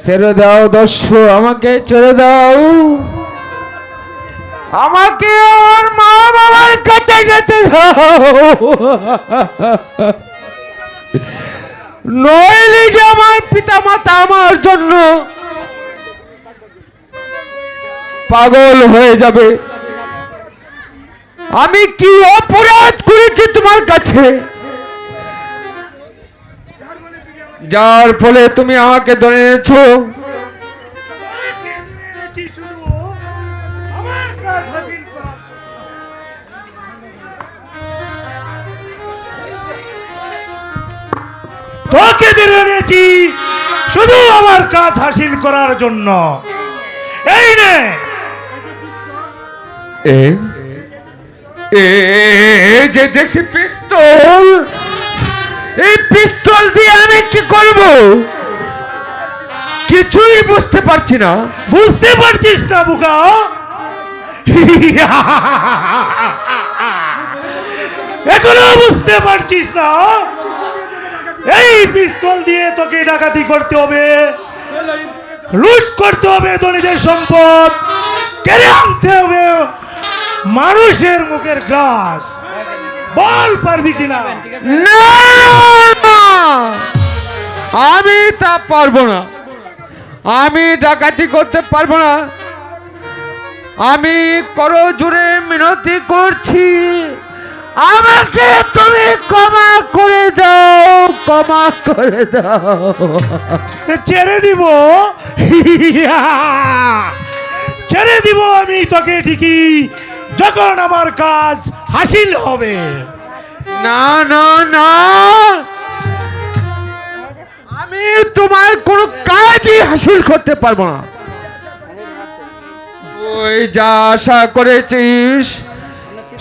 ছেড়ে দাও দস্যু, আমাকে ছেড়ে দাও। আমাকে আমার মা বাবার কাছে যেতে দাও, নইলে যে আমার পিতা মাতা আমার জন্য পাগল হয়ে যাবে। আমি কি অপরাধ করেছি তোমার কাছে, যার ফলে তুমি আমাকে ধরে এনেছো? তোকে ধরে এনেছি শুধু আমার কাজ হাসিল করার জন্য। এই নে, যে দেখছি পিস্তল, এই পিস্তল দিয়ে আমি কি করব কিছুই বুঝতে পারছি না। বুঝতে পারছিস না বুকা? এখনো বুঝতে পারছিস না? এই পিস্তল দিয়ে তোকে ডাকাতি করতে হবে, লুট করতে হবে ধনীদের সম্পদ, কেড়ে আনতে হবে মানুষের মুখের গ্রাস। বল পারবি কিনা? না, আমি তা পারবো না। আমি ডাকাতি করতে পারবো না। আমি করজোড়ে মিনতি করছি, আমাকে তুমি ক্ষমা করে দাও, ক্ষমা করে দাও। ছেড়ে দিব, ছেড়ে দিব আমি তোকে ঠিকই, যখন আমার কাজ হাসিল হবে। না না না, আমি তোমার কোনো কাজই হাসিল করতে পারবো না। ওই যা আশা করেছিস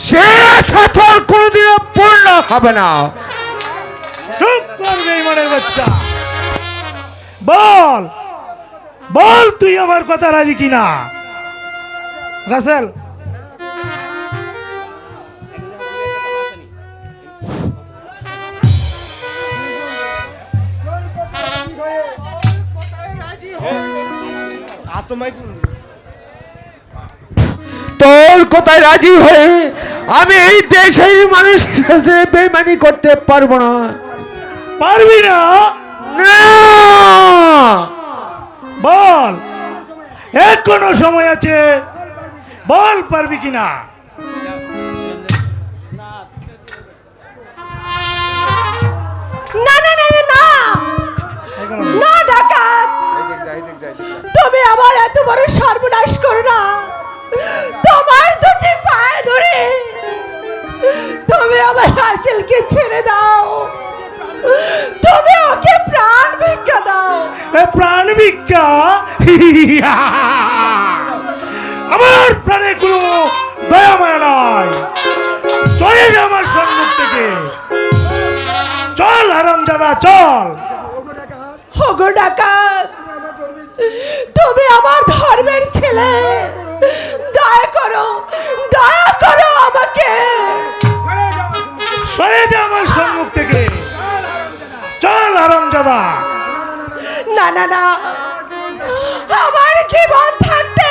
সে আশা তোর কোনোদিনও পূর্ণ হবে না। চুপ করবে মনের বাচ্চা। বল বল, তুই আমার কথা রাজি কিনা? রাসেল, তোর কথায় রাজি হয়ে আমি এই দেশের মানুষের সাথে বেইমানি করতে পারবো না। পারবি না? না, বল, এখনো সময় আছে, বল পারবি কিনা? না না না না না না, ডাকাত, তুমি আমার এত বড় সর্বনাশ করো না। তোমার দুটি পায়ে ধরে তুমি আমার হাসিলকে ছেড়ে দাও, তুমি ওকে প্রাণ ভিক্ষা দাও। প্রাণ ভিক্ষা? আমার প্রাণে কোনো দয়া মায়া নাই, চলে যা আমার সম্মুখ থেকে। চল হারামজাদা, চল। ওগো ডাকাত, তুমি আমার ধর্মের ছেলে, দয়া করো, দয়া করো আমাকে। সরে যা আমার সম্মুখ থেকে, চল হারামজাদা। না না না, আমার জীবন থাকতে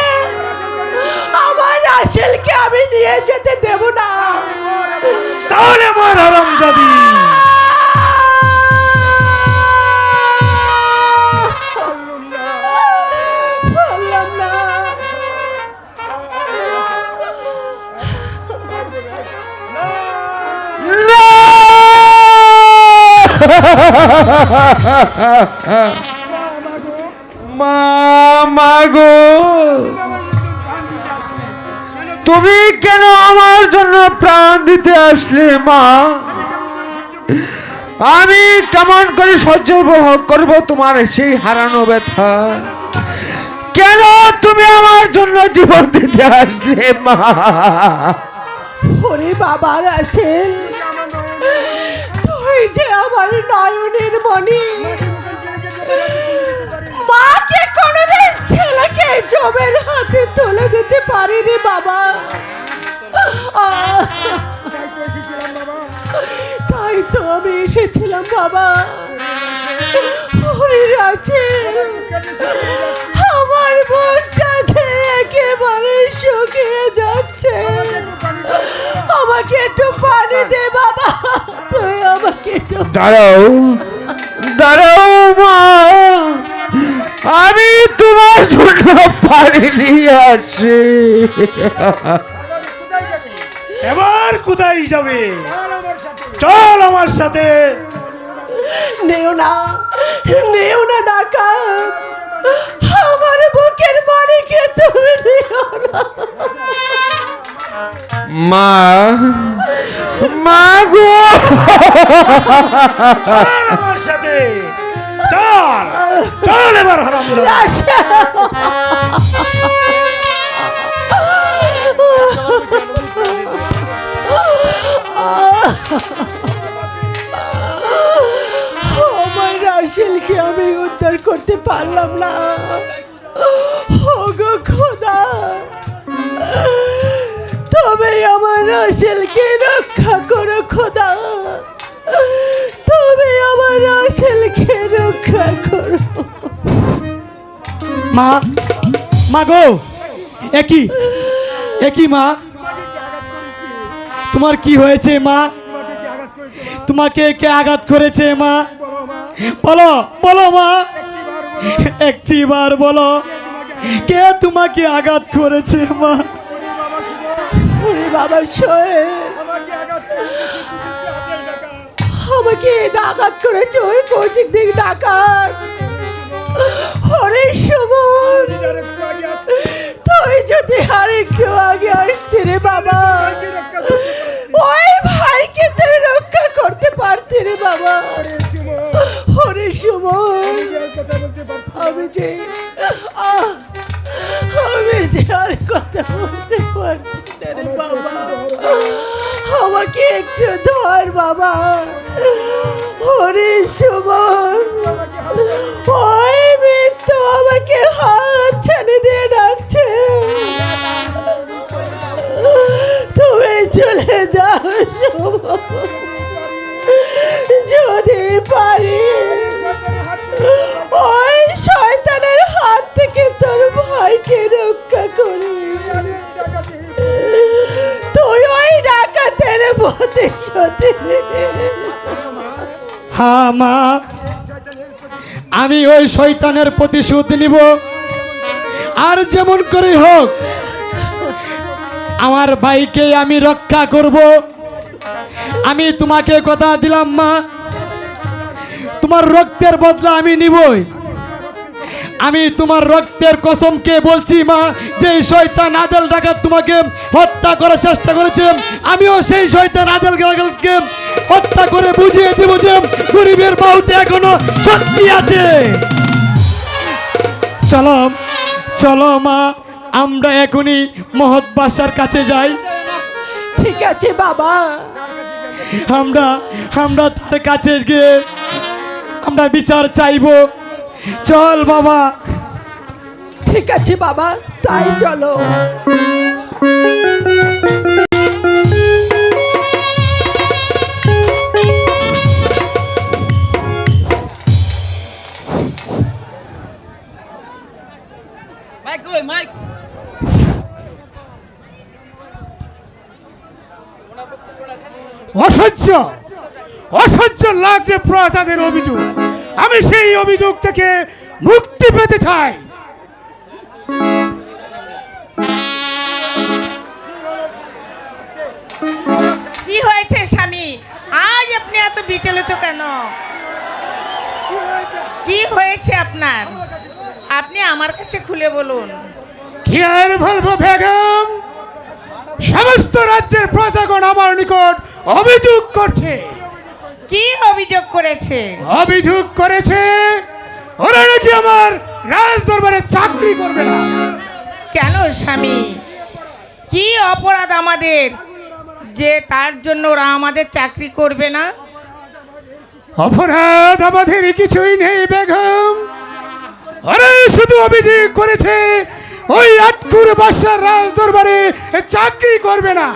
আমার রাসেলকে আমি নিয়ে যেতে দেব না। তাহলে আমার হারামজাদি। মা গো, তুমি কেন আমার জন্য প্রাণ দিতে আসলে মা? আমি কেমন করে সহ্য করবো তোমার সেই হারানো ব্যথা? কেন তুমি আমার জন্য জীবন দিতে আসলে মা? ওরে বাবা রাসেল, তুই যে আমার নয়নের মণি, মাকে কোনোদিন ছেলেকে জমের হাতে তুলে দিতে পারিনি বাবা। তাই তো আমি এসেছিলাম বাবা। ওরে রাজেল, আমার মনটা যে একেবারে শুকিয়ে যাচ্ছে। আমাকে একটু পানি দে বাবা, তুই আমাকে একটু দাঁড়াও দাঁড়াও মা, আমি তোমার জন্য পানি নিয়ে আসি। এবার কোথায় যাবে? চল আমার সাথে। নেও না ডাকাত, আমার বুকের মানিকে তুমি নিও না। মা, মা গো, চল আমার সাথে, চল চল এবার হারামজাদা। আমার রাসেলকে আমি উদ্ধার করতে পারলাম না। ওগো খোদা, তবে আমার রাসেলকে রক্ষা করো খোদা, তবে আমার রাসেলকে রক্ষা করো। মা, মা গো, একই একই মা, তোমার কি হয়েছে মা? তোমাকে কে আঘাত করেছে মা? বলো বলো মা, একটিবার বলো, কে তোমাকে আঘাত করেছে মা? ওরে বাবা সোহেল, আমাকে ডাকাত করেছে ওই কোচিং দিক ডাকাত। ওরে সুমন, তুই যদি আরেকটু আগে আসতে রে বাবা, ওই ভাইকে তুই রক্ষা করতে পারতি রে বাবা। ওরে সুমন, আমি যে আর কথা বলতে পারছি না রে বাবা, আমাকে একটু ধর বাবা। ওরে সুমন, ওই মৃত্যু আমাকে হাত ছেড়ে দিয়ে ডাকছে, তুমি চলে যাও সুমন, যদি পারি ওই শয়তানের হাত থেকে তোর ভাইকে রক্ষা করি। তুই ওই ডাকাতের প্রতিশোধ নে। হ্যাঁ মা, আমি ওই শয়তানের প্রতিশোধ নিব, আর যেমন করে হোক আমার ভাইকে আমি রক্ষা করব। আমি তোমাকে কথা দিলাম মা, তোমার রক্তের বদলা আমি নিবই। আমি তোমার রক্তের কসমকে বলছি মা, যে শয়তান আদেল ডাকাত তোমাকে হত্যা করার চেষ্টা করেছে, আমিও সেই শয়তান আদেল ডাকাতকে হত্যা করে বুঝিয়ে দেব যে গরিবের বাহুতে এখনো শক্তি আছে। চলো চলো মা, আমরা এখনই মহৎ বাদশার কাছে যাই। ঠিক আছে বাবা, আমরা তার কাছে গিয়ে আমরা বিচার চাইবো। চল বাবা। ঠিক আছে বাবা, তাই চলো। অসহ্য অসহ্য লাগছে প্রজাদের অভিযোগ, আমি সেই অভিযোগ থেকে মুক্তি পেতে চাই। কি হয়েছে স্বামী, আজ আপনি এত বিচলিত কেন? কি হয়েছে আপনার? আপনি আমার কাছে খুলে বলুন। কি আর বলবো বেগম, সমস্ত রাজ্যের প্রজাগণ আমার নিকট অভিযোগ করছে। কি অভিযোগ করেছে? অভিযোগ করেছে ওরা নাকি আমার রাজ দরবারে চাকরি করবে না। কেন স্বামী, কি অপরাধ আমাদের যে তার জন্য ওরা আমাদের চাকরি করবে না? অপরাধ আমাদের কিছুই নেই বেগম, আরে শুধু অভিযোগ করেছে ওই আটকুর বাদশার রাজ দরবারে চাকরি করবে না।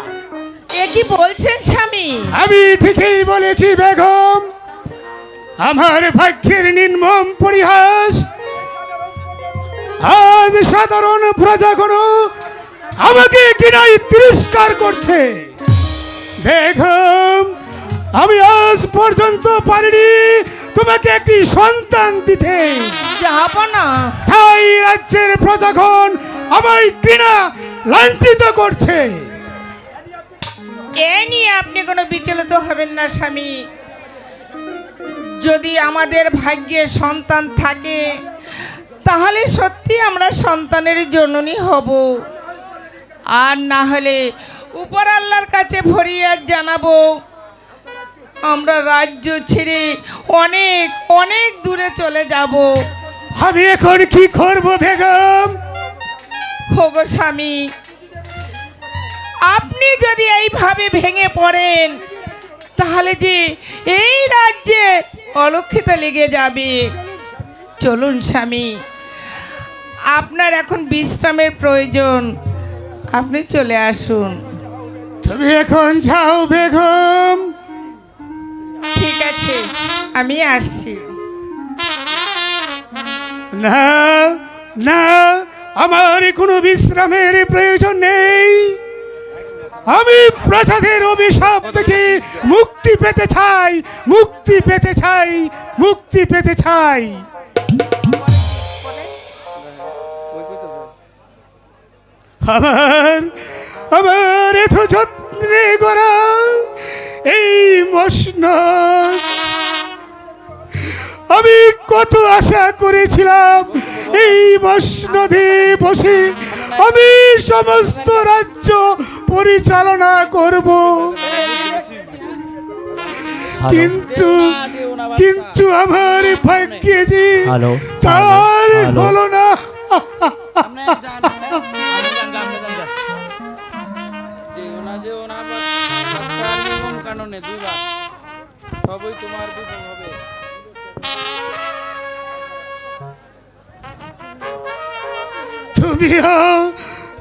এ কি বলছেন স্বামী? আমি ঠিকই বলেছি বেগম, আমার ভাগ্যের নির্মম পরিহাস আজ সাধারণ প্রজাগণ আমাকে কিনাই তিরস্কার করছে। বেগম, আমি আজ পর্যন্ত পারিনি তোমাকে একটি সন্তান দিতে, জাহাপনা, তাই রাজ্যের প্রজাগণ আমায় কিনা লাঞ্ছিত করছে। এ নিয়ে আপনি কোনো বিচলিত হবেন না স্বামী। যদি আমাদের ভাগ্যে সন্তান থাকে তাহলে সত্যি আমরা সন্তানের জননী হব, আর না হলে উপর আল্লাহর কাছে ফরিয়াদ জানাবো। আমরা রাজ্য ছেড়ে অনেক অনেক দূরে চলে যাব। আমি এখন কি করব বেগম? হোগো স্বামী, আপনি যদি এইভাবে ভেঙে পড়েন তাহলে যে এই রাজ্যে অলক্ষিত লেগে যাবে। চলুন স্বামী, আপনার এখন বিশ্রামের প্রয়োজন, আপনি চলে আসুন। তুমি এখন যাও বেগম। ঠিক আছে, আমি আসছি। না না, আমার কোনো বিশ্রামের প্রয়োজন নেই। আমি প্রজাদের অভিশাপ থেকে মুক্তি পেতে চাই, মুক্তি পেতে চাই, মুক্তি পেতে চাই। আমার আমার এত যত্নে গড়া এই মসনদ, আমি কত আশা করেছিলাম এই মসনদে বসে আমি সমস্ত রাজ্য পরিচালনা করব, কিন্তু কিন্তু আমার ভাগ্যে যে তার হলো না। সবই তোমার বিপদ হবে।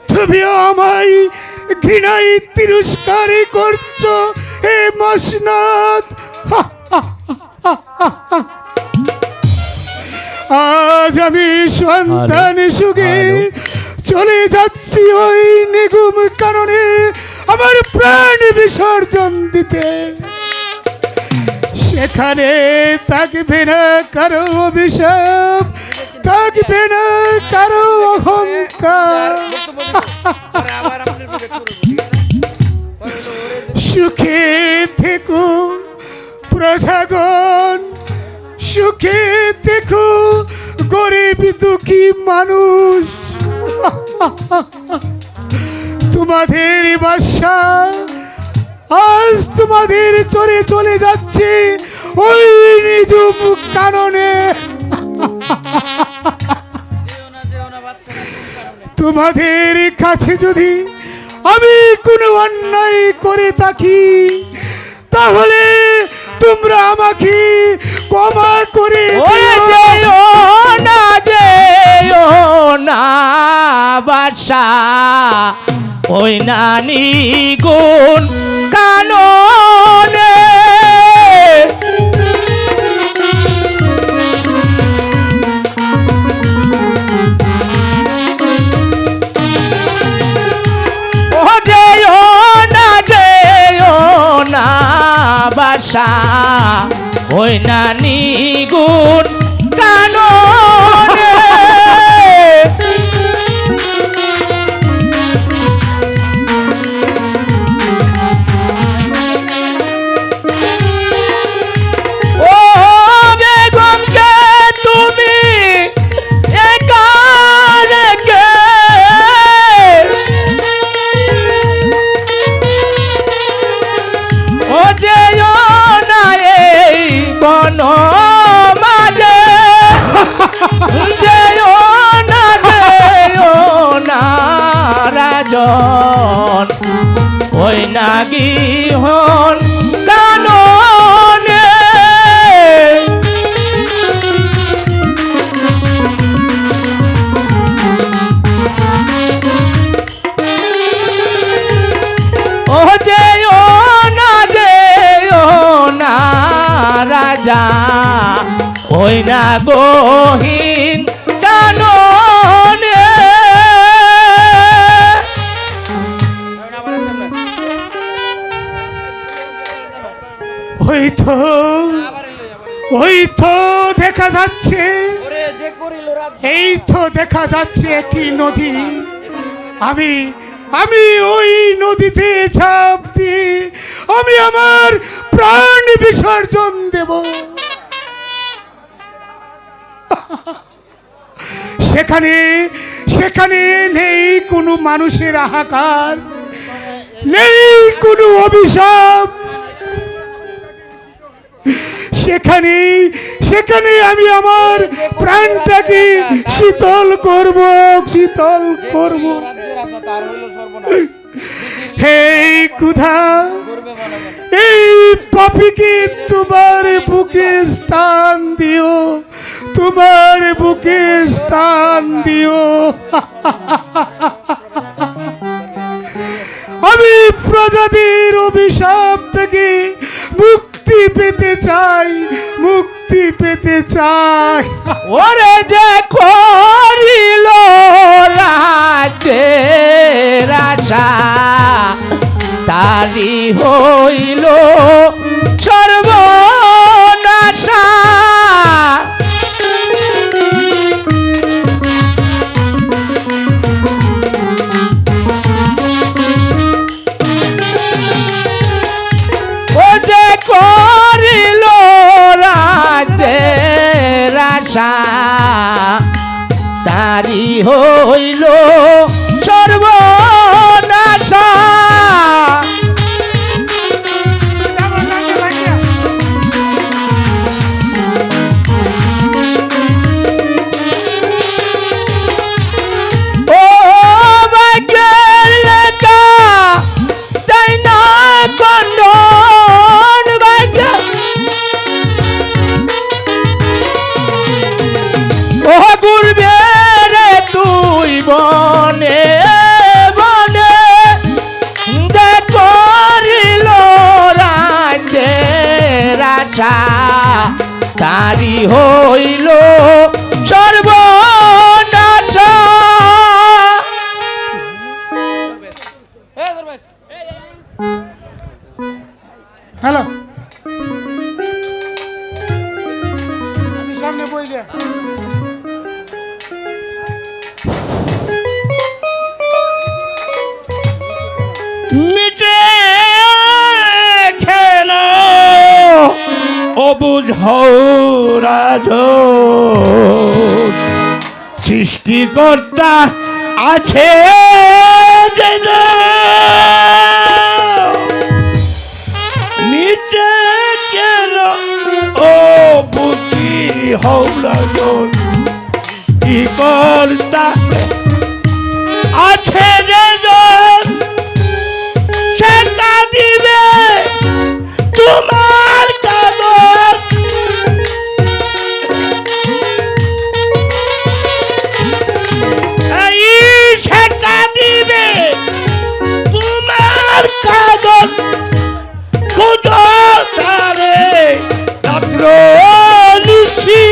তুমিও আমায় ঘৃণাই তিরস্কার করছো হে মসনদ। আজ আমি সন্তান সুখে চলে যাচ্ছি ওই নিগুম কাননে আমার প্রাণ বিসর্জন দিতে। সেখানে থাকবে না কারো অভিশাপ, থাকবে না কারো অহংকার। সুখে থেকো প্রজাগণ, সুখে থেকো গরিব দুঃখী মানুষ। তোমাদের বাসা আজ তোমাদের চলে চলে যাচ্ছে ওই নিজুম কাননে। তোমাদের কাছে যদি আমি কোনো অন্যায় করে থাকি তাহলে তোমরা আমাকে ক্ষমা করে দিও। না যেও না বাদশা ওই নানি গুণ কাননে। ও যেও না বাদশা ওই নানি গুণ কাননে। ও বেগমকে তুমি একা রেখে ও যেও না এই বন মাঝে, যেও না রাজন ওই নাগি হন কাননে। ও যেও না রাজা ওই না গহীন কাননে ওই তো দেখা যাচ্ছে, এই তো দেখা যাচ্ছে একটি নদী। আমি ওই নদীতে ঝাঁপ দিয়ে আমি আমার প্রাণ বিসর্জন দেব। সেখানে নেই কোনো মানুষের হাহাকার, নেই কোনো অভিশাপ। সেখানে আমি আমার প্রাণটাকে শীতল করব। হে ক্ষুধা, এই পাপীকে তোমার বুকে স্থান দিও, তোমার বুকে স্থান দিও। আমি প্রজাতির অভিশাপ থেকে মুক্তি পেতে চাই। ওরে যে করিল রাজ্যের আশা, তারি হইল সর্বনাশা। ও যে করিল রাজ্যের আশা, তারি হইল সর্বনাশা। ও ভাগ্যের লেখা তাই না কন্ডন ভাগ্য, ও ঘুরবে রে তুই বনে বনে, করিল রাজ্যের আশা, তারি হইল সর্বনাশা। হ্যালো, আমি সামনে বই দে। মিটে খেল অবুঝ রাজ, সৃষ্টিকর্তা আছে যে, মিটে খেল ও বুদ্ধি হৌরাজ, সৃষ্টিকর্তা আছে যে, সে কাঁদিবে তোমার কাগজ। সে কাঁদিবে তোমার কাগজ, খুঁজো তারে রাত্র নিশি,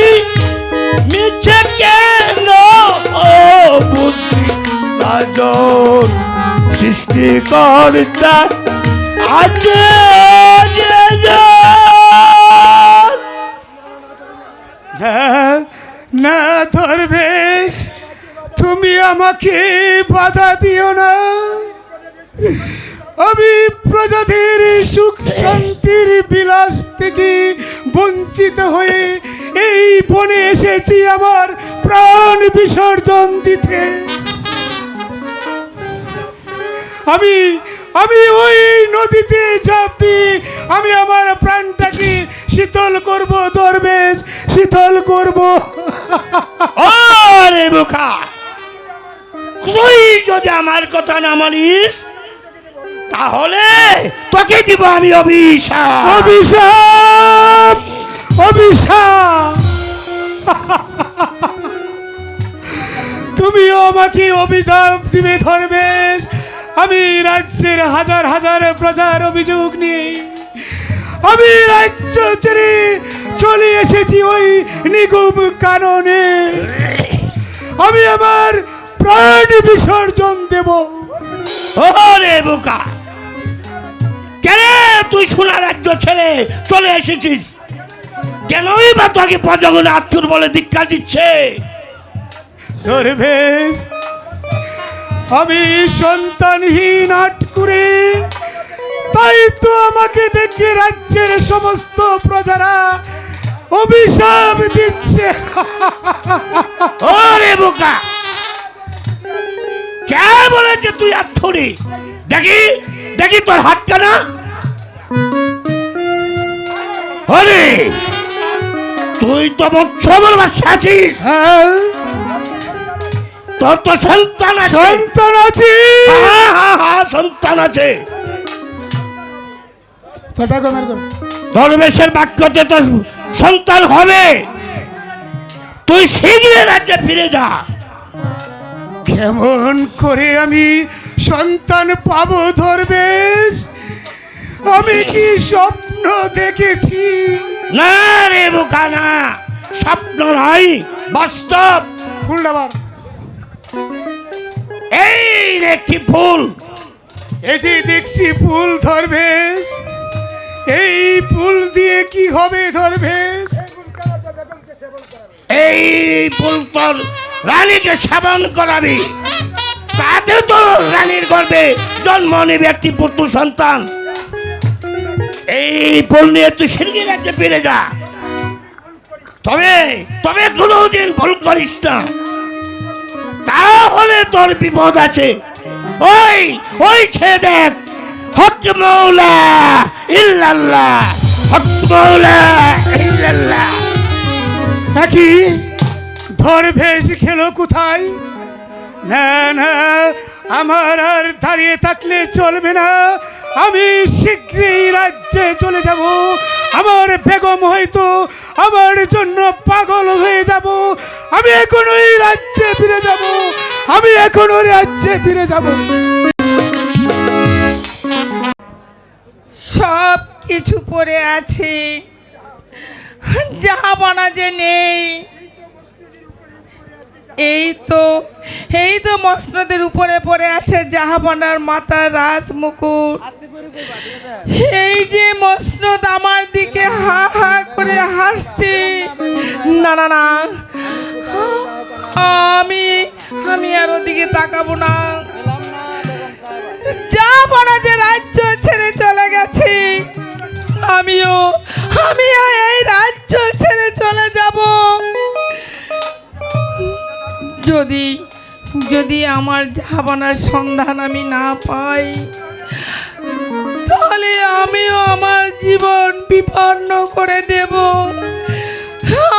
মিছে কেন ও বুদ্ধি রাজন, সৃষ্টিকর্তা আছে যে। না দরবেশ, তুমি আমাকে বাধা দিও না। আমি প্রজাতির সুখ শান্তির বিলাস থেকে বঞ্চিত হয়ে এই বনে এসেছি আমার প্রাণ বিসর্জন দিতে। আমি ওই নদীতে ঝাঁপ দিয়ে আমি আমার প্রাণটাকে শীতল করব দরবেশ, শীতল করব। আরে বোকা, তুই যদি আমার কথা না মানিস তাহলে তোকে দিব আমি অভিশাপ। অভিশাপ, অভিশাপ। তুমিও আমাকে অভিশাপ দিবে ধরবেশ। আমি রাজ্যের হাজার হাজার প্রজার অভিযোগ নিয়ে আমি রাজ্য ছেড়ে চলে এসেছি ওই নিগম কাননে। আমি আমার প্রাণ বিসর্জন দেব। ওরে বোকা, কেন তুই সোনার রাজ্য ছেড়ে চলে এসেছিস? কেনই বা তোকে পজগণে আত্মুর বলে দীক্ষা দিচ্ছে? দরবেশ, আমি সন্তানহীন আটকুরে, তাই তো আমাকে দেখে রাজ্যের সমস্ত প্রজারা অভিশাপ দিচ্ছে। ওরে বোকা, কে বলেছে তুই আত্মুরি? দেখি দেখি তোর হাত কানা। ওরে, তুই তো মৎস্যবর বাচ্চা আছিস। হ্যাঁ, তোর তো সন্তান আছে। সন্তান আছে। সন্তান আছে। তোর দরবেশের বাক্যতে তোর সন্তান হবে। তুই শীঘ্রই রাজ্যে ফিরে যা। কেমন করে আমি সন্তান পাবো দরবেশ? আমি কি স্বপ্ন দেখেছি? না রে বোকা, না, স্বপ্ন নয়, বাস্তব। ফুল ডাবার, এই রে একটি ফুল। এই যে দেখছি ফুল দরবেশ, এই ফুল দিয়ে কি হবে দরবেশ? এই ফুল তোর রানীকে সেবন করাবি, তাতে তো রানীর গর্ভে জন্ম নেবে একটি পুত্র সন্তান। এই ফুল নিয়ে তুই শীঘ্রই রাজ্যে ফিরে যা। তবে তবে কোনোদিন ভুল করিস না, তাহলে তোর বিপদ আছে। ওই ওই ছেড়ে দেখ, হক মৌলা ইল্লাল্লাহ, হক মৌলা ইল্লাল্লাহ। নাকি দরবেশ খেলো কোথায়? না না, আমার আর দাঁড়িয়ে থাকলে চলবে না। আমি শীঘ্রই রাজ্যে চলে যাব। আমার বেগম হয়তো আমার জন্য পাগল হয়ে যাব। আমি এখনই রাজ্যে ফিরে যাব। আমি এখনো রাজ্যে ফিরে যাব। সব কিছু পড়ে আছে, জাহাপনা যে নেই। এই তো মসনদের উপরে পড়ে আছে জাহাপনার মাথার রাজ মুকুট। এই যে মসনদ আমার দিকে হা হা করে হাসছে। না না না, আমি আর ওদিকে তাকাবো না। জাহাপনা যে রাজ্য ছেড়ে চলে গেছে, আমিও এই রাজ্য ছেড়ে চলে যাব। যদি আমার জাহাপনার সন্ধান আমি না পাই, তাহলে আমিও আমার জীবন বিপন্ন করে দেব।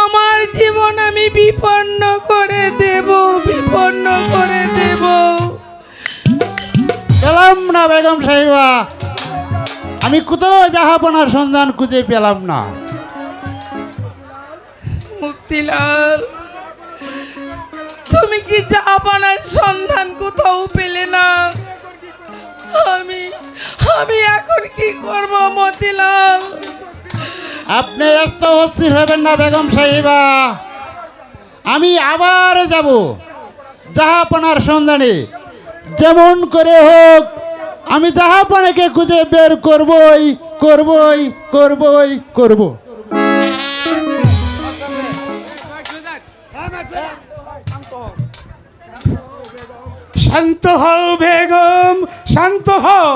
আমার জীবন আমি বিপন্ন করে দেব। পেলাম না বেগম সাহেবা, আমি কোথাও জাহাপনার সন্ধান খুঁজে পেলাম না। মুক্তিলাল, তুমি কি জাহাপনার সন্ধান কোথাও পেলে না? আমি এখন কি করব মতিলাল? আপনি এত অস্থির হবেন না বেগম সাহেবা, আমি আবার যাব জাহাপনার সন্ধানে। যেমন করে হোক আমি জাহাপনাকে খুঁজে বের করবই। শান্ত হও বেগম, শান্ত হও।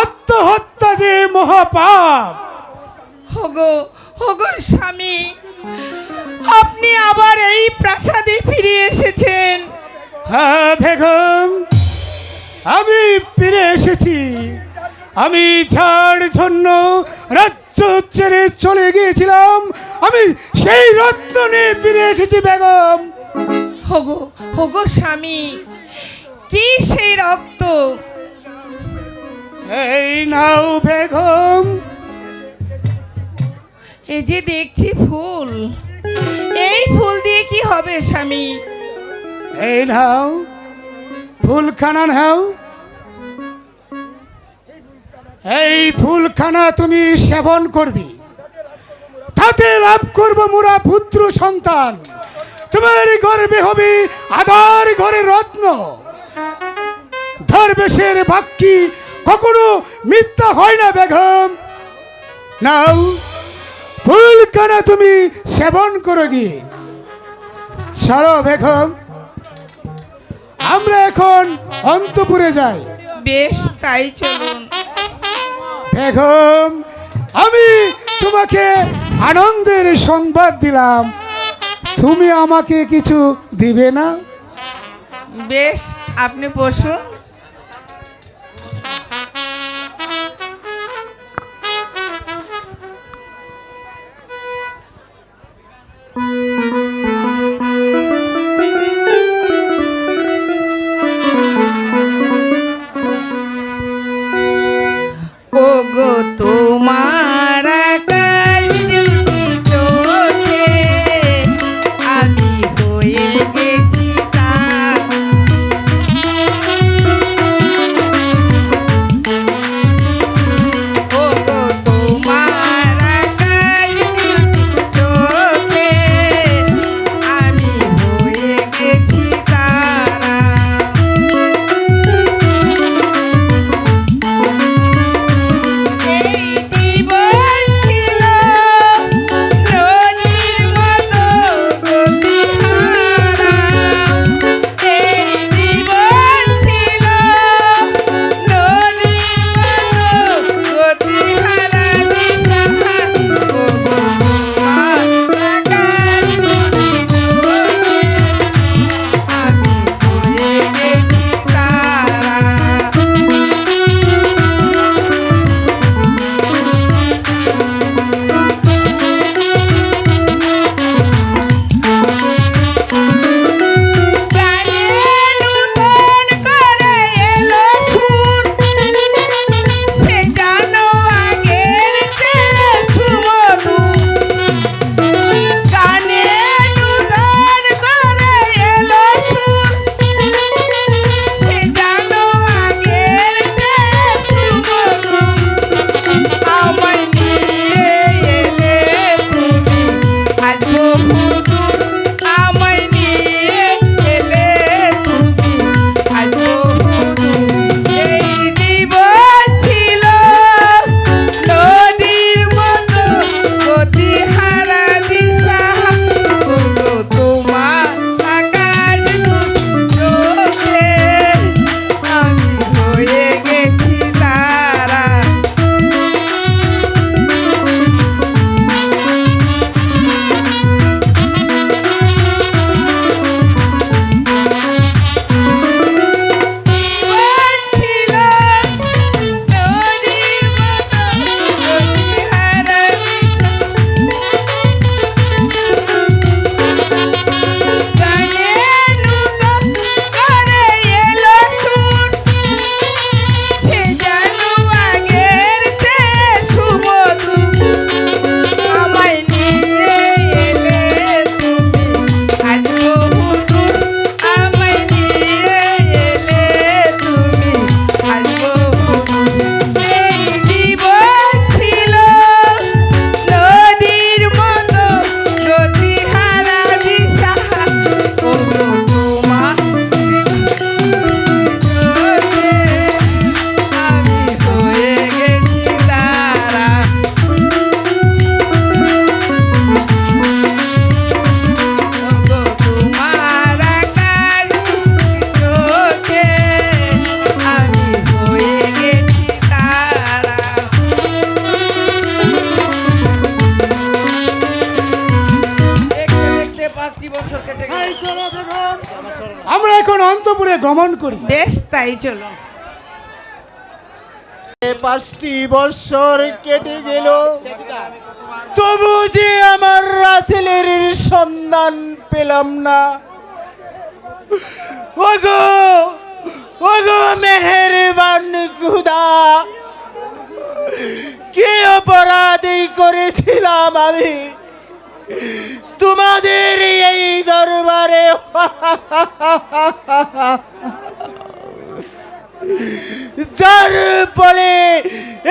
আত্মহত্যা যে মহাপাপ। হগো স্বামী, আপনি আবার এই প্রাসাদে ফিরে এসেছেন। হ্যাঁ বেগম, আমি ফিরে এসেছি। আমি যার জন্য রাজ্য ছেড়ে চলে গিয়েছিলাম, আমি সেই রত্ন নিয়ে ফিরে এসেছি বেগম। হগো স্বামী, কি সেই রক্ত? এই নাও বেগম। এই যে দেখছি ফুল, এই ফুল দিয়ে কি হবে স্বামী? এই নাও ফুলখানা নাও। এই ফুলখানা তুমি সেবন করবি, তাতে লাভ করব মোরা পুত্র সন্তান। তোমার গর্বে হবে আদার ঘরে রত্ন। দরবেশের বাক্যি কখনো মিথ্যা হয় না বেগম। নাও ফুলখানা তুমি সেবন করো গিয়ে। সারো বেগম, আমরা এখন অন্তপুরে যাই। বেশ, তাই চলুন। বেগম, আমি তোমাকে আনন্দের সংবাদ দিলাম, তুমি আমাকে কিছু দিবে না? বেশ, আপনি বসুন। ওগো তোমার আকাশ দুটি চোখে আমি হয়ে গেছি তার। ওগো তোমার আকাশ দুটি চোখে আমি হয়ে গেছি তারা। এই জীবন ছিল নদীর মতো গতিহারা। এই জীবন ছিল নদীর মতো গতিহারা দিশাহারা। ওগো তোমার আকাশ দুটি চোখে আমি হয়ে গেছি তারা। গানে নূতন করে এলো সুর, সে জানো আগের চেয়ে সুমধুর। গানে নূতন করে এলো সুর, সে জানো আগের চেয়ে সুমধুর। আমায় নিয়ে এলে তুমি আজ বহুদূর। আমায় নিয়ে এলে তুমি আজ বহুদূর। এই জীবন ছিল নদীর মতো গতিহারা দিশাহারা। ওগো তোমার আকাশ দুটি চোখে আমি হয়ে গেছি তারা। জীবন ছিল নদীর মতো গতিহারা গানে নূতন করে এলো সুর, সে জানো আগের চেয়ে সুমধুর। আমায় নিয়ে এলে তুমি আজ বহুদূর। আমায় নিয়ে এলে তুমি আজ বহুদূর। এই জীবন ছিল নদীর মতো গতিহারা দিশাহারা। ওগো তোমার চোখে আমি হয়ে গেছি তারা। ওগো তোমার আকাশ দুটি চোখে আমি হয়ে গেছি তারা। আমরা এখন অন্তপুরে গমন করি। বেশ, তাই চলো। 5টি বছর কেটে গেল, তবু যে আমার রাসেলের সন্ধান পেলাম না। ওগো ওগো মেহেরবান খুদা, কি অপরাধী করেছিলাম আমি তোমাদের এই দরবারে? যার ফলে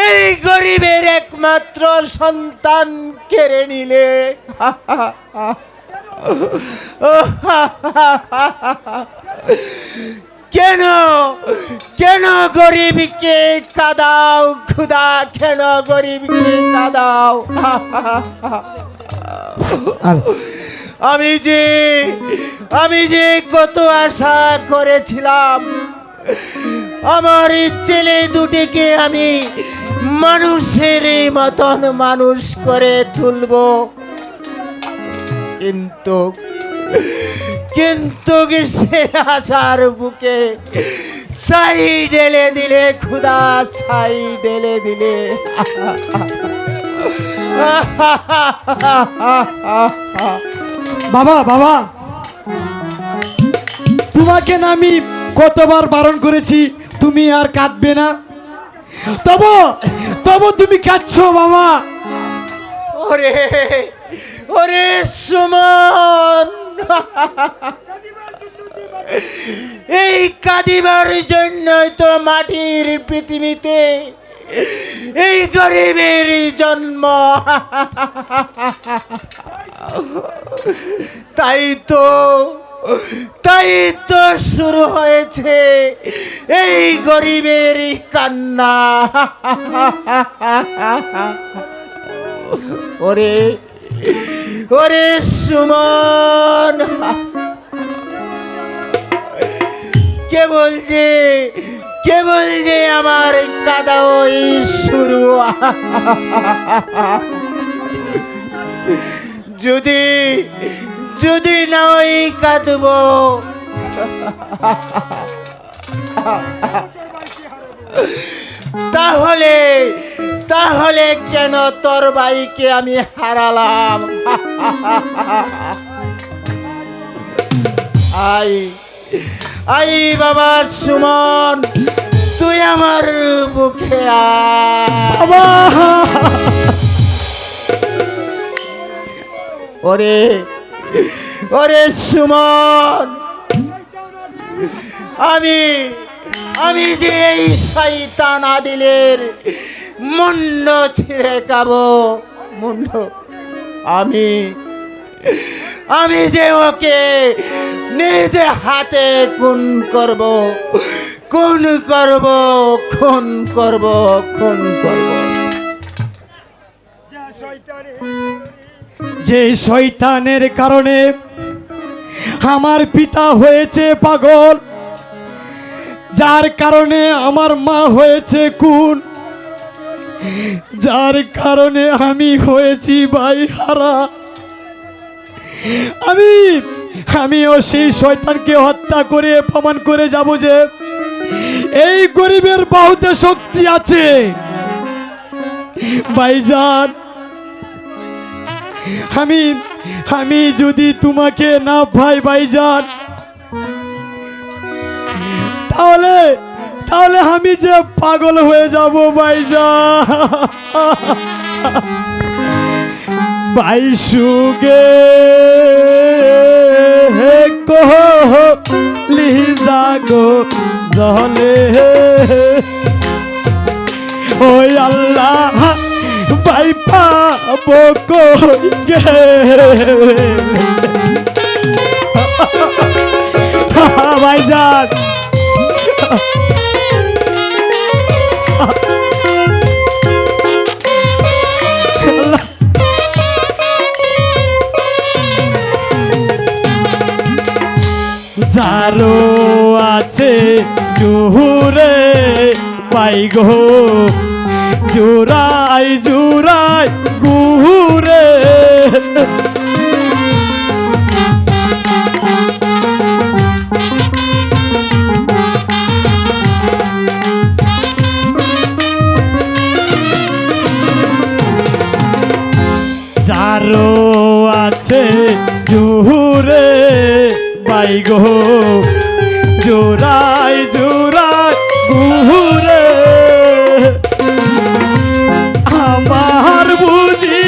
এই গরিবের একমাত্র মাত্র সন্তান কেড়ে নিলে। কেন কেন গরিবকে কাঁদাও খুদা, কেন গরিবকে কাঁদাও? আমি যে কত আশা করেছিলাম আমার ছেলে দুটিকে আমি মানুষের মতন মানুষ করে তুলব, কিন্তু কিন্তু সে আশার বুকে ছাই ঢেলে দিলে খুদা, ছাই ঢেলে দিলে। বাবা বাবা, তোমাকে না আমি কতবার বারণ করেছি তুমি আর কাঁদবে না, তবু তবু তুমি কাঁদছো বাবা। ওরে ওরে সুমন, এই কাঁদিবার জন্যই তো মাটির পৃথিবীতে এই গরিবের জন্ম। তাই তো শুরু হয়েছে এই গরিবের কান্না। ওরে ওরে সুমন, কেবল যে আমার কাদা ওই শুরু। যদি না ওই কাঁদব তাহলে কেন তোর ভাইকে আমি হারালাম? আই বাবা সুমন, তুই আমার বুকে আয়। ওরে ওরে সুমন, আমি যে এই শয়তান আদিলের মুন্ড ছিঁড়ে খাবো, মুন্ড। আমি যে ওকে নিজে হাতে খুন করব। যে শয়তানের কারণে আমার পিতা হয়েছে পাগল, যার কারণে আমার মা হয়েছে খুন, যার কারণে আমি হয়েছি ভাই হারা, আমিও সেই শয়তানকে হত্যা করে প্রমাণ করে যাব যে এই গরিবের বাহুতে শক্তি আছে। ভাইজান, আমি যদি তোমাকে না ভাই ভাইজান, তাহলে আমি যে পাগল হয়ে যাব ভাইজান। ভাই সুগে লিজা গো জলে, ওই আল্লাহ ভাই পাবো কই গে ভাইজান। যারো আছে জুহুরে পাই গো, জুরাই গুহুরে, যারো আছে জুহুরে পাই গো, জোরাই গুহুরে, আমার বুঝি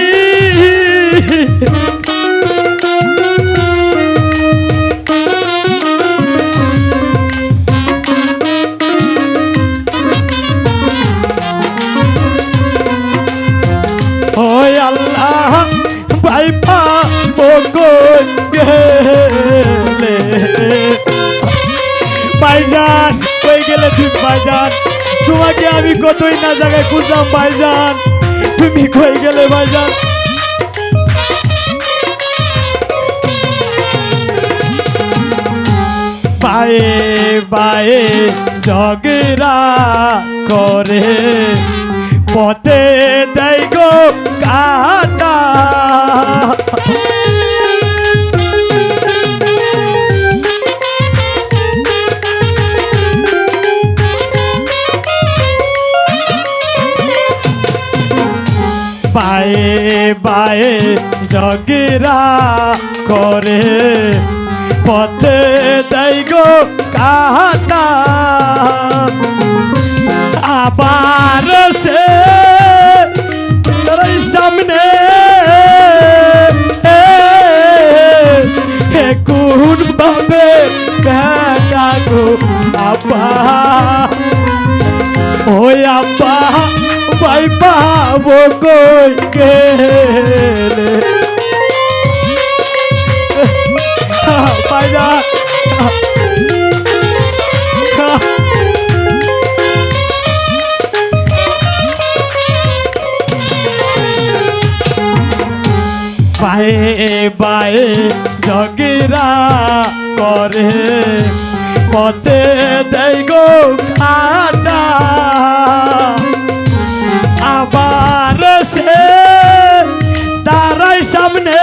তুমি ভাইজান, তোমাকে আমি কতই না জায়গায় খুঁজলাম ভাইজান, তুমি কই গেলে ভাইজান? বায়ে বায়ে ঝগড়া করে পথে দেয় গো কাটা। বায়ে বায়ে ঝগড়া করে পথে দেয় গো কাটা। আবার সে তার সামনে কোন ভাবে বেটা গো আব্বা, ওই আব্বা ভাই পাবো কই গেলে ভাইজান? বায়ে বায়ে ঝগড়া করে পথে দেয় গো কাটা। আবার সে দাঁড়ায় সামনে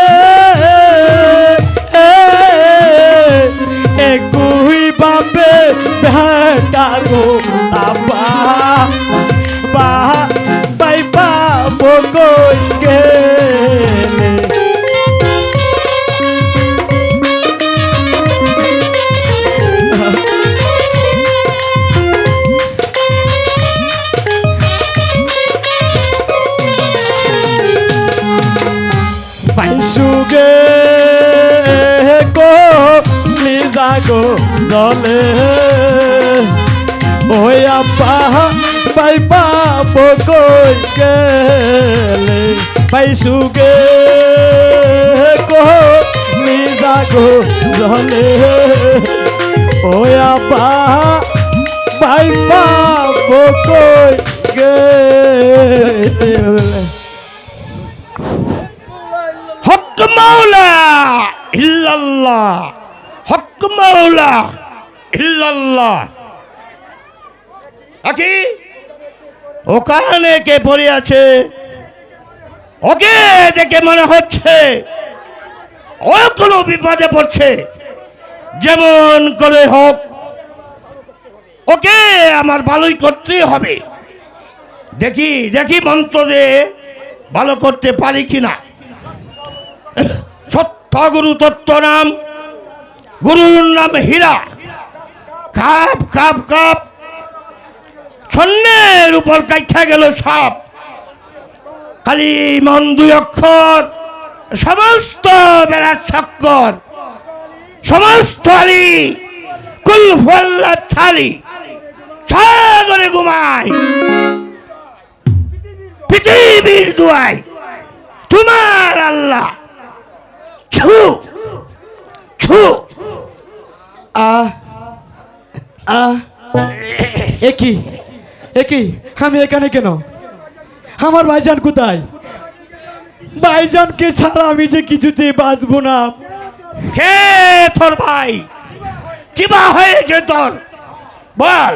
একই বাপে বেটা গো আব্বা, বা বাই পাবো কই গেলে? পাইসুগে গো লিজা গো জলে, ওই আব্বা পাই পাবো কই গেলে? পাইসুগে গো লিজা গো জলে, ওই আব্বা পাই পাবো কই গেলে? হক মাওলা ইল্লাল্লাহ, হক মাওলা ইল্লাল্লাহ। আকি ওখানে কে পড়ে আছে? ওকে দেখে মনে হচ্ছে ও কোনো বিপদে পড়ছে। যেমন করে হোক ওকে আমার ভালোই করতেই হবে। দেখি দেখি মন্ত্র দিয়ে ভালো করতে পারি কিনা। সত্য গুরু তত্ত্ব নাম, গুরুর নাম হীরা। কাপ কাপ কাপ ছন্নের উপর কাইঠা গেল সাপ। খালি মন দুই অক্ষর, সমস্ত বেড়ার চক্কর। সমস্ত আলি কুল ফল্লা থালি সাগরে ঘুমায়। পৃথিবীর দুয়াই তোমার আল্লাহ। ছু ছু একই একই, আমি এখানে কেন? আমার ভাইজান কোথায়? ভাইজানকে ছাড়া আমি যে কিছুতেই বাঁচবো না। কে তোর ভাই? কিবা হয়েছে তোর? বল,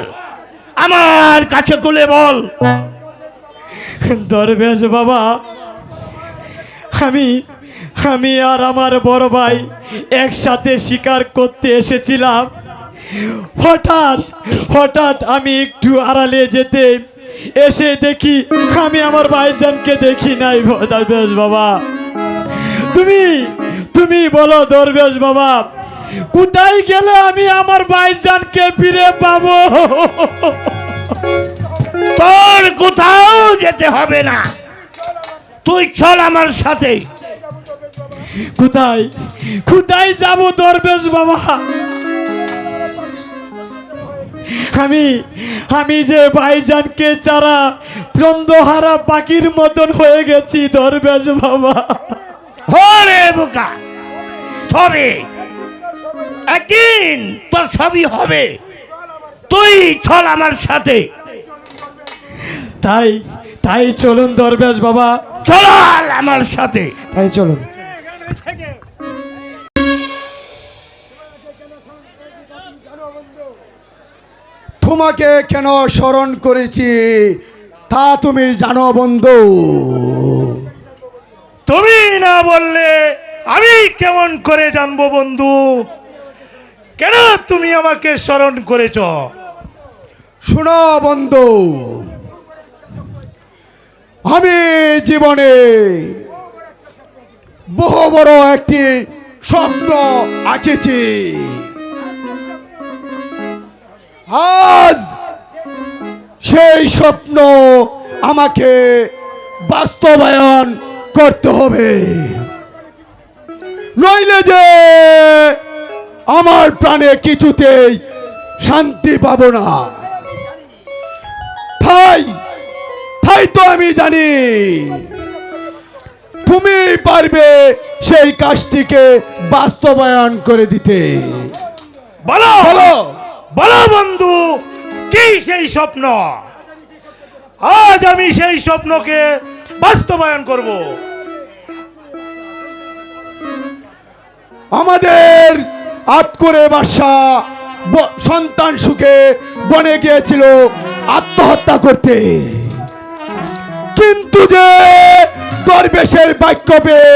আমার কাছে খুলে বল। দরবেশ বাবা, আমি আর আমার বড় ভাই একসাথে শিকার করতে এসেছিলাম। হঠাৎ আমি একটু আড়ালে যেতে এসে দেখি আমি আমার ভাইজানকে দেখি নাই। দরবেশ বাবা, তুমি বলো দরবেশ বাবা, কোথায় গেলে আমি আমার ভাইজানকে ফিরে পাবো? তোর কোথাও যেতে হবে না, তুই চল আমার সাথে। কোথায় যাব দরবেশ বাবা? আমি যে ভাইজানকে ছাড়া প্রাণহারা পাখির মতন হয়ে গেছি দরবেশ বাবা। হরে বোকা, তবে একদিন তোর সবই হবে। তুই চল আমার সাথে। তাই তাই চলুন দরবেশ বাবা, চল আমার সাথে। তাই চলুন। তোমাকে কেন স্মরণ করেছি তা তুমি জানো বন্ধু? তুমি না বললে আমি কেমন করে জানবো বন্ধু? কেন তুমি আমাকে স্মরণ করেছ? শোনো বন্ধু, আমি জীবনে বহু বড় একটি স্বপ্ন আঁকেছি। আজ সেই স্বপ্ন আমাকে বাস্তবায়ন করতে হবে, নইলে যে আমার প্রাণে কিছুতেই শান্তি পাবো না। তাই তো আমি জানি তুমি পারবে সেই কাজটিকে বাস্তবায়ন করে দিতে। বলো বলো বলো বন্ধু, কি সেই স্বপ্ন? আজ আমি সেই স্বপ্নকে বাস্তবায়ন করব। আমাদের আতকুরে বাদশা সন্তান সুখে বনে গিয়েছিল আত্মহত্যা করতে, কিন্তু যে দরবেশের বাক্য পেয়ে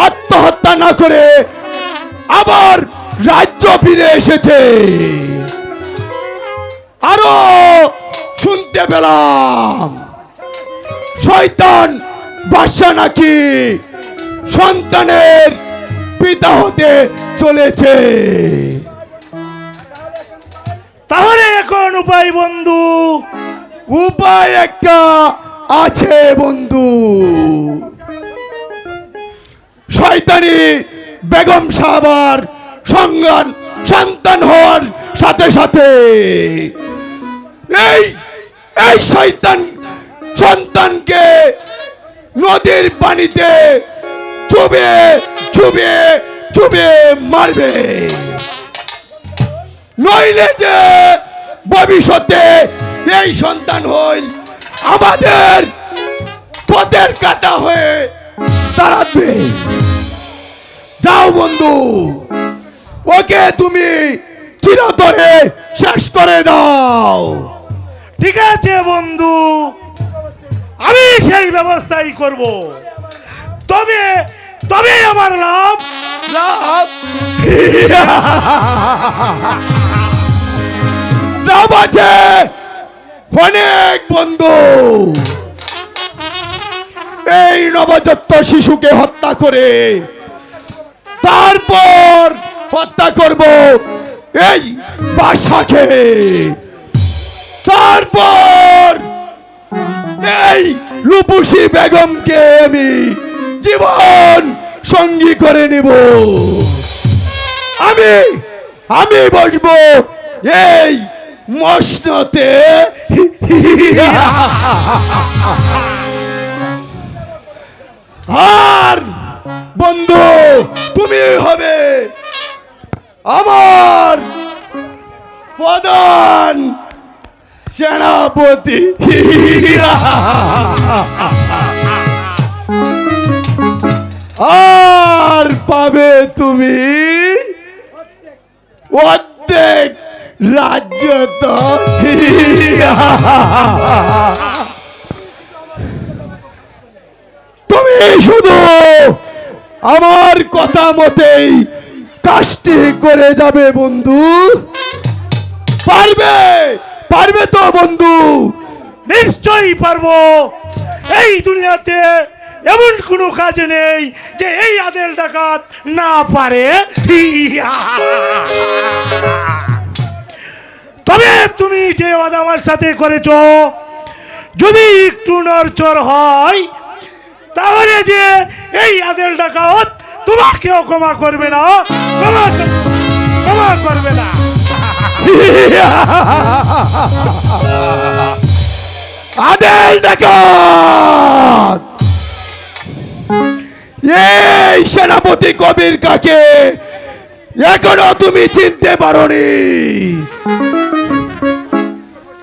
আত্মহত্যা না করে আবার রাজ্য ফিরে এসেছে। আরো শুনতে পেলাম শয়তান বাদশা নাকি সন্তানের পিতা হতে চলেছে। তাহলে এখন উপায় বন্ধু? উপায় একটা আছে বন্ধু। শয়তানি বেগম সাহাবার সন্তান হওয়ার সাথে সাথে এই সন্তানকে নদীর পানিতে চুবে চুবে চুবে মারবে, নইলে যে ভবিষ্যতে এই সন্তান হই আমাদের পথের কাটা হয়ে দাঁড়াবে। যাও বন্ধু, ওকে তুমি চিরতরে শেষ করে দাও। ঠিক আছে বন্ধু, আমি সেই ব্যবস্থাই করব। তবে তবে আমার লাভ লাভ আছে অনেক বন্ধু। এই নবজাত শিশুকে হত্যা করে তারপর হত্যা করব এই বাদশাকে, তারপর এই রূপসী বেগমকে আমি জীবন সঙ্গী করে নিব। আমি বসবো এই মসনতে। আর বন্ধু তুমি হবে আমার প্রধান সেনাপতি। আর পাবে তুমি অর্ধেক রাজ্য। তো তুমি শুধু আমার কথা মতেই কাজটি করে যাবে বন্ধু। পারবে তো বন্ধু? নিশ্চয়ই পারবো। এই দুনিয়াতে এমন কোনো কাজ নেই যে এই আদেল ডাকাত না পারে। তবে তুমি যে ওয়াদা আমার সাথে করেছ, যদি একটু নড়চড় হয় তাহলে যে এই আদেল ডাকাত তোমাকেও ক্ষমা করবে না, ক্ষমা করবে না। আদেল ডাকাত এই সেনাপতি কবির কাকে এখনো তুমি চিনতে পারোনি।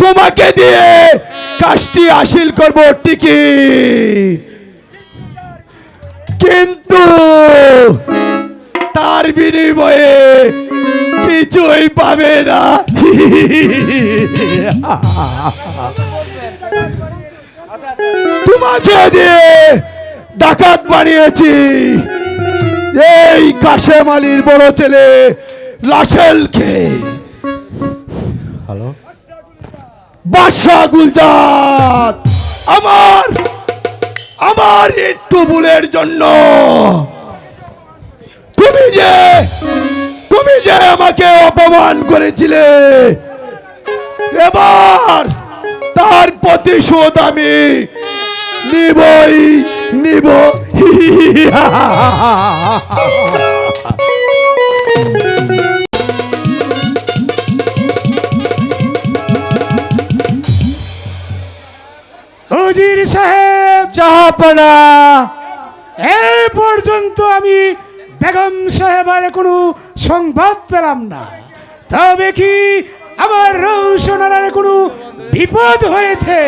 তোমাকে দিয়ে কাজটি হাসিল করব ঠিকই, কিন্তু তার বিনিময়ে কিছুই পাবে না। তোমাকে দিয়ে ডাকাত বানিয়েছি এই কাশেম আলীর বড় ছেলে রাসেলকে। হ্যালো বাদশা গুলজার, আমার একটু ভুলের জন্য তুমি যে আমাকে অপমান করেছিলে, এবার তার প্রতিশোধ আমি নিব। হুজির সাহেব, জাহাপনা, এ পর্যন্ত আমি বেগম সাহেবের কোনো সংবাদ পেলাম না। তবে কি আমার রৌশনার কোনো বিপদ হয়েছে?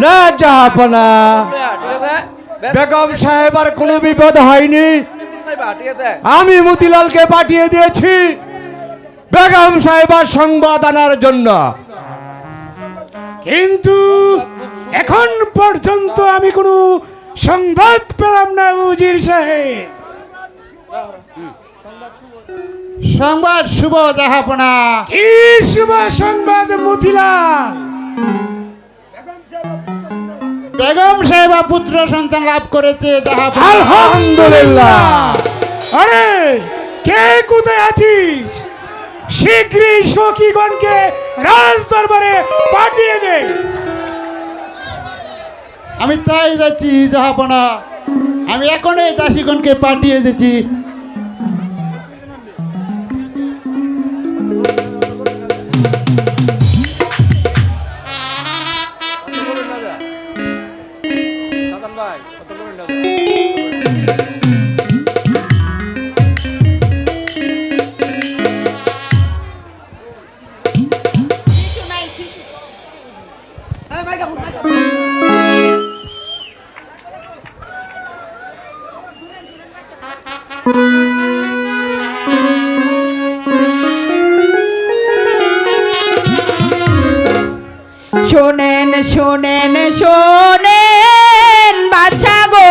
না জাহাপনা, বেগম সাহেবার কোনো বিপদ হয়নি। আমি মতিলালকে পাঠিয়ে দিয়েছি বেগম সাহেবার সংবাদ আনার জন্য। কিন্তু এখন পর্যন্ত আমি কোনো সংবাদ পেলাম না হুজির সাহেব। সংবাদ শুভ জাহাপনা। কি শুভ সংবাদ মতিলাল? বেগম সাহেবা পুত্র সন্তান লাভ করেছে জাহাপনা। আলহামদুলিল্লাহ। আরে কে কোথায় আছিস? শীঘ্রই সখীগণকে রাজ দরবারে পাঠিয়ে দে। আমি তাই যাচ্ছি জাহাপনা, আমি এখনই দাসীগণকে পাঠিয়ে দিচ্ছি। শোনেন শোনেন শোনেন বাছা গো,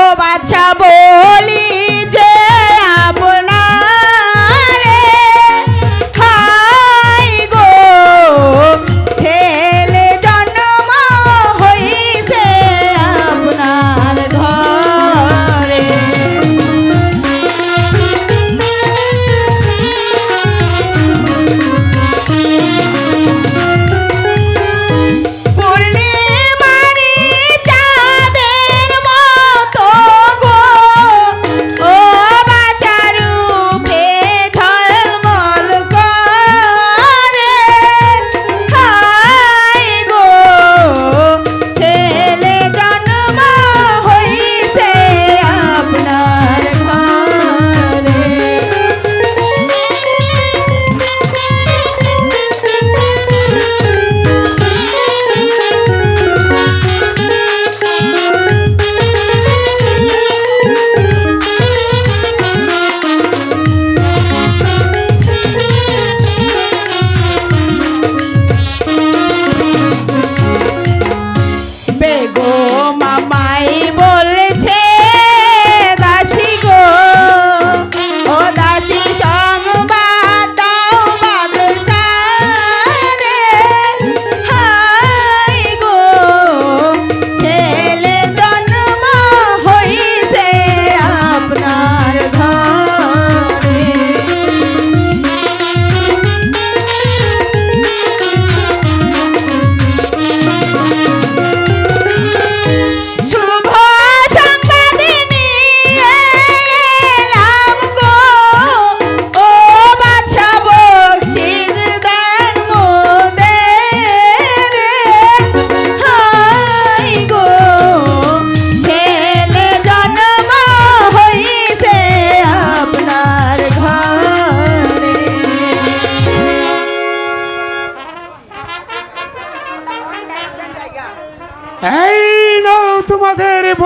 ও বাছা বলি যে আপনারে হাই গো, ছেলে জন্ম হইছে আপনার ঘরে। পূর্ণিমা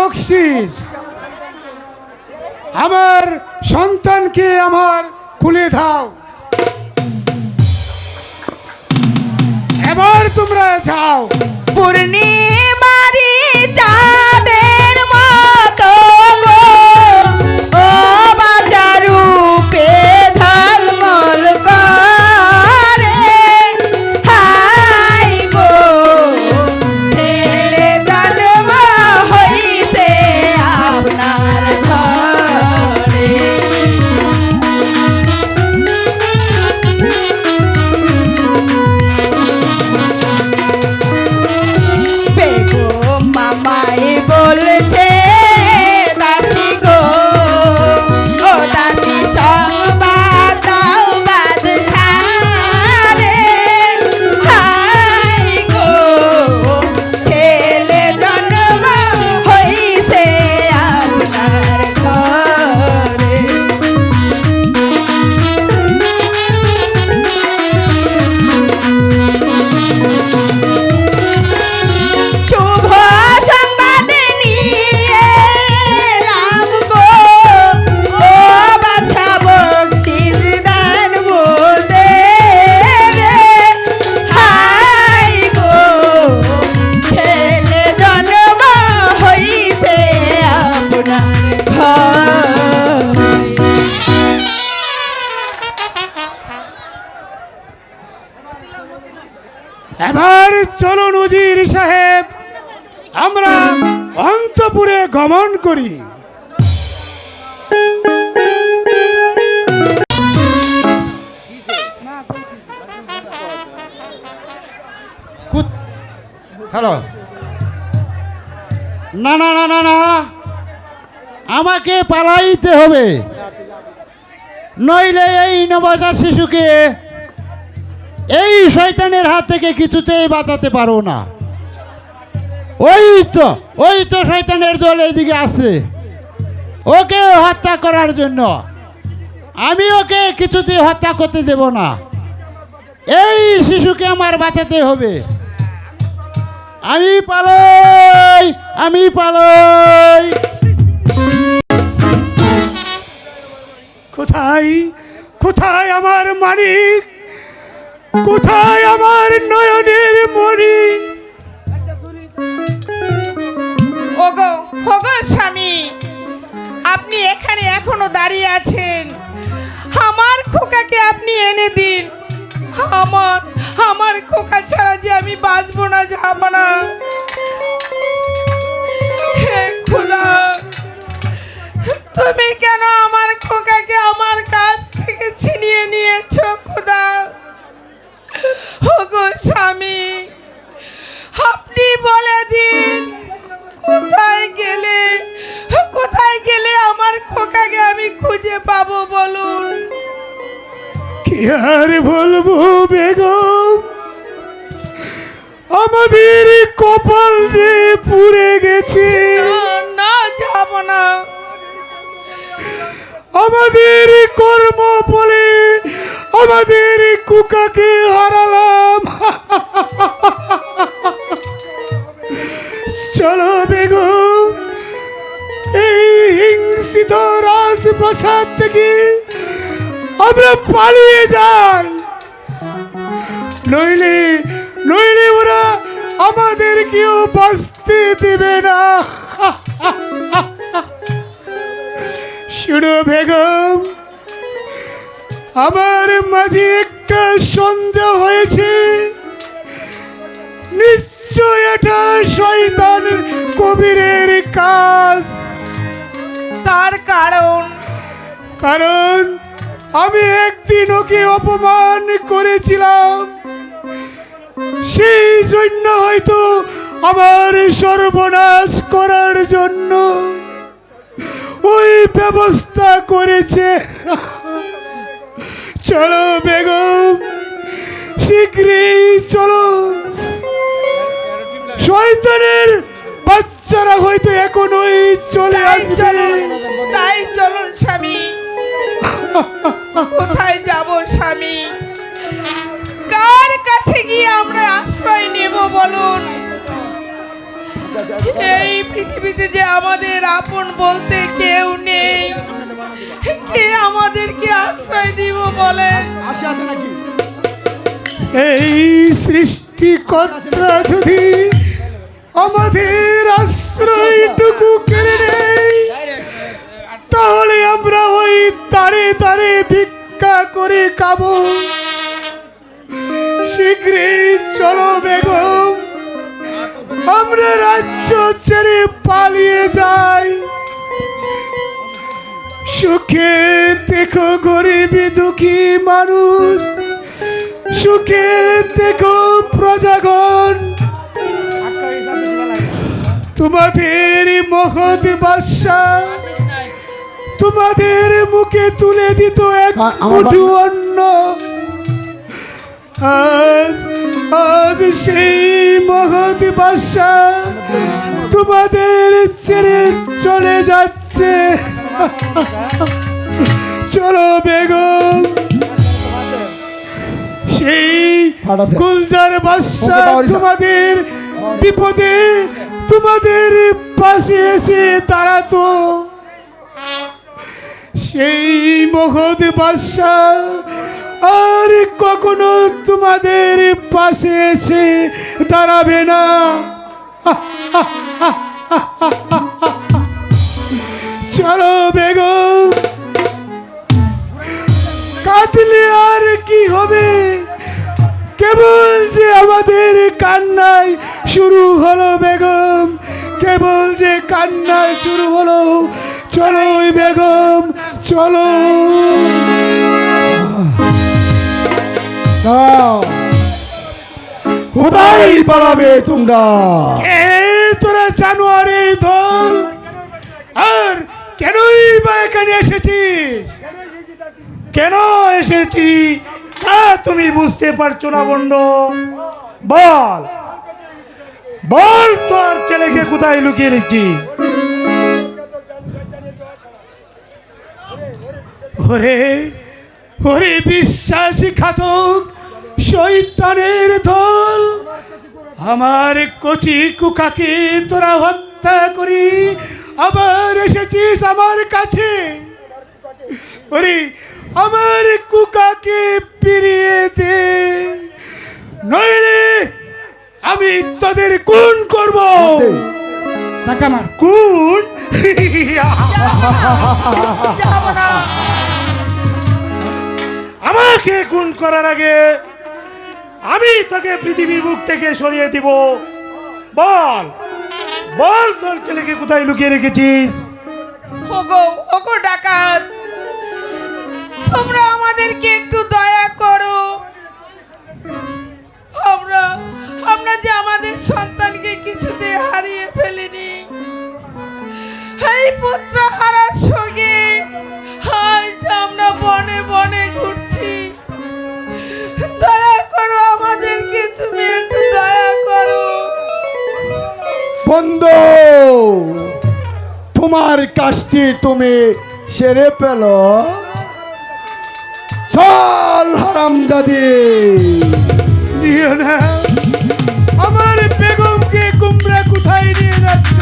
বকশিস। আমার সন্তানকে আমার খুলে দাও। এবার তোমরা যাও। পূর্ণিমারি চাঁদের মতো গো, ও বাঁচা রূপে ঝলমল করে। হাই গো, ছেলে জন্ম হইছে আপনার ঘরে। বেগম মামাই বলছে দাসী গো, ও দাসী সংবাদ দাও বাদশারে। হাই গো, ছেলে জন্ম হইছে আপনার ঘরে। শুভ সংবাদ নিয়ে এলাম গো, ও বাছা বকশিস দান মোদের। হাই গো, ছেলে জন্ম হইছে আপনার ঘরে। এবার চলুন উজির সাহেব, আমরা অন্তপুরে গমন করি। হ্যালো, না না না না না, আমাকে পালাইতে হবে, নইলে এই নবজাত শিশুকে এই শয়তানের হাত থেকে কিছুতেই বাঁচাতে পারো না। ওই তো শয়তানের দল এইদিকে আছে, ওকে হত্যা করার জন্য। আমি ওকে কিছুতেই হত্যা করতে দেব না। এই শিশুকে আমার বাঁচাতে হবে। আমি পালাই। কোথায় কোথায় আমার মানিক, কোথায় আমার নয়নের মণি? ওগো ওগো স্বামী, আপনি এখানে এখনো দাঁড়িয়ে আছেন। আমার খোকাকে আপনি এনে দিন। আমার খোকা ছাড়া যে আমি বাঁচবো না, যাব না। হে খোদা, তুমি কেন আমার খোকাকে আমার কাছ থেকে ছিনিয়ে নিয়েছো খোদা? ওগো স্বামী, আপনি বলে দিন, কোথায় গেলে আমার খোকাকে আমি খুঁজে পাবো বলুন। কি আর বলবো বেগম, আমাদের কপাল যে পুড়ে গেছে। না, যাব না। আমাদের কর্ম বলে আমাদের কুকাকে হারালাম। চলো বেগম, এই হিংসিত রাজপ্রাসাদ থেকে আমরা পালিয়ে যাই, নইলে ওরা আমাদের কেউ বাঁচতে দেবে না। শুনো বেগম, আমার মাঝে একটা সন্দেহ হয়েছে। নিশ্চয় এটা শয়তান কবিরের কাজ। তার কারণ আমি একদিন ওকে অপমান করেছিলাম, সেই জন্য হয়তো আমার সর্বনাশ করার জন্য ওই ব্যবস্থা করেছে। চলো বেগম, শীঘ্রই চলো। শয়তানের বাচ্চারা হয়তো এখনই চলে আসবে। তাই চলুন স্বামী। কোথায় যাব স্বামী? কার কাছে গিয়ে আমরা আশ্রয় নেব বলুন? এই পৃথিবীতে যে আমাদের আপন বলতে কেউ নেই, কে আমাদেরকে আশ্রয় দিব বলেন? এই সৃষ্টিকর্তা যদি আমাদের আশ্রয়টুকু কেড়ে নেয়, তাহলে আমরা ওই তারে তারে ভিক্ষা করে খাবো। শীঘ্রই চলো বেগম, আমরা রাজ্য ছেড়ে পালিয়ে যাই। সুখে দেখো গরিবী দুঃখী মানুষ, সুখে দেখো প্রজাগণ। তোমাদের মহৎ বাদশাহ তোমাদের মুখে তুলে দিত এক মুঠো অন্ন। আজ সেই মহৎ বাদশাহ তোমাদের ছেড়ে চলে যাচ্ছে। চলো বেগম, সেই গুলজার বাদশাহ তোমাদের বিপদে তোমাদের পাশে এসে দাঁড়াতো। সেই মহৎ বাদশাহ আর কখনো তোমাদের পাশে এসে দাঁড়াবে না। চলো বেগম, কাঁদলে আর কি হবে, কেবল যে আমাদের কান্নায় শুরু হলো বেগম, কেবল যে কান্নায় শুরু হলো। চলো বেগম, চলো। কোথায় পালাবে তোমরা? তোরা জানোয়ারের দল, আর কেনই বা এখানে এসেছিস? কেন এসেছি তা তুমি বুঝতে পারছো না বন্ড? বল বল, তোর ছেলেকে কোথায় লুকিয়ে রেখেছিস? ওরে ওরে বিশ্বাসঘাতক শয়তানের দল, আমার কচি কুকাকে তোরা হত্যা করি আবার এসেছিস আমার কাছে। ওরে আমার কুকাকে ফিরিয়ে দে, নইলে আমি তোদের খুন করব। খুন? আমাকে খুন করার আগে আমি তোকে পৃথিবীর বুক থেকে সরিয়ে দিব। বল বল, তোর ছেলেকে কোথায় লুকিয়ে রেখেছিস? ওগো ওগো ডাকাত, তোমরা আমাদেরকে একটু দয়া করো। আমরা যে আমাদের সন্তানকে কিছুতে হারিয়ে ফেলিনি, এই পুত্র হারার সঙ্গে আজ আমরা বনে বনে ঘুরছি। দয়া করো আমাদেরকে, তুমি একটু দয়া করো। বন্ধু, তোমার কাজটি তুমি সেরে পেল। চল হারামজাদি। নিও না, আমার বেগমকে কুমড়া কোথায় নিয়ে যাচ্ছ?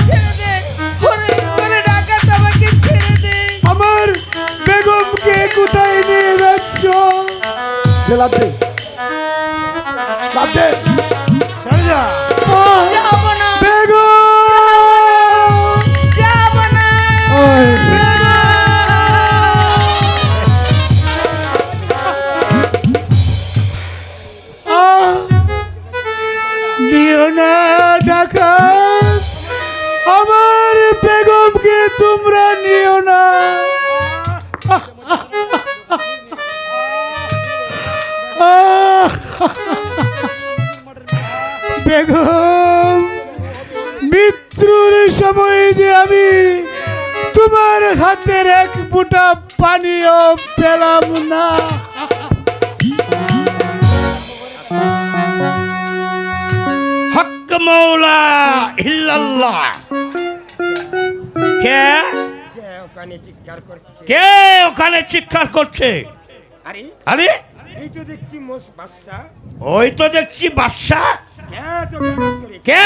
ছেড়ে দে, ওরে ওরে ডাকাত, আমাকে ছেড়ে দে। আমার বেগমকে কোথায় নিয়ে যাচ্ছ? লাভ দে, লাভ দে। চল যা। যাবো না, বেগম, যাবো না। নিও না ডাকাত, আমার বেগমকে তোমরা নিও না। বেগম, মৃত্যুর সময় যে আমি তোমার হাতের এক ফুটা পানিও পেলাম না। হক মৌলা ইল্লাল্লাহ। কে কে ওখানে চিৎকার করছে? আরে ওই তো দেখছি বাদশা। কে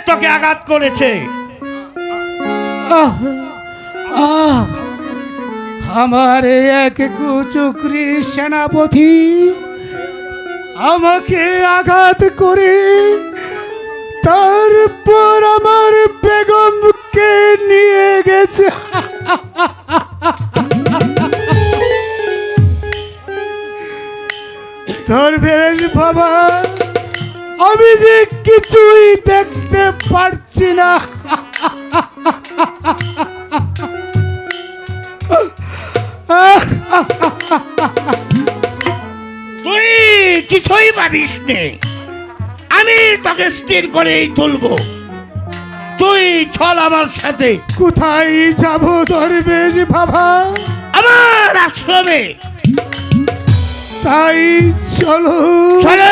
তোকে আঘাত করেছে? আমার এক কুচক্রি সেনাপতি আমাকে আঘাত করে তারপর আমার বেগমকে নিয়ে গেছে। দরবেশ বাবা, আমি যে কিছুই দেখতে পারছি না। তুই কিছুই পারিস নে, আমি তোকে স্থির করেই তুলবো। তুই চল আমার সাথে। কোথায় যাব দরবেশ বাবা? আমার আশ্রমে। তাই চলো। চলো।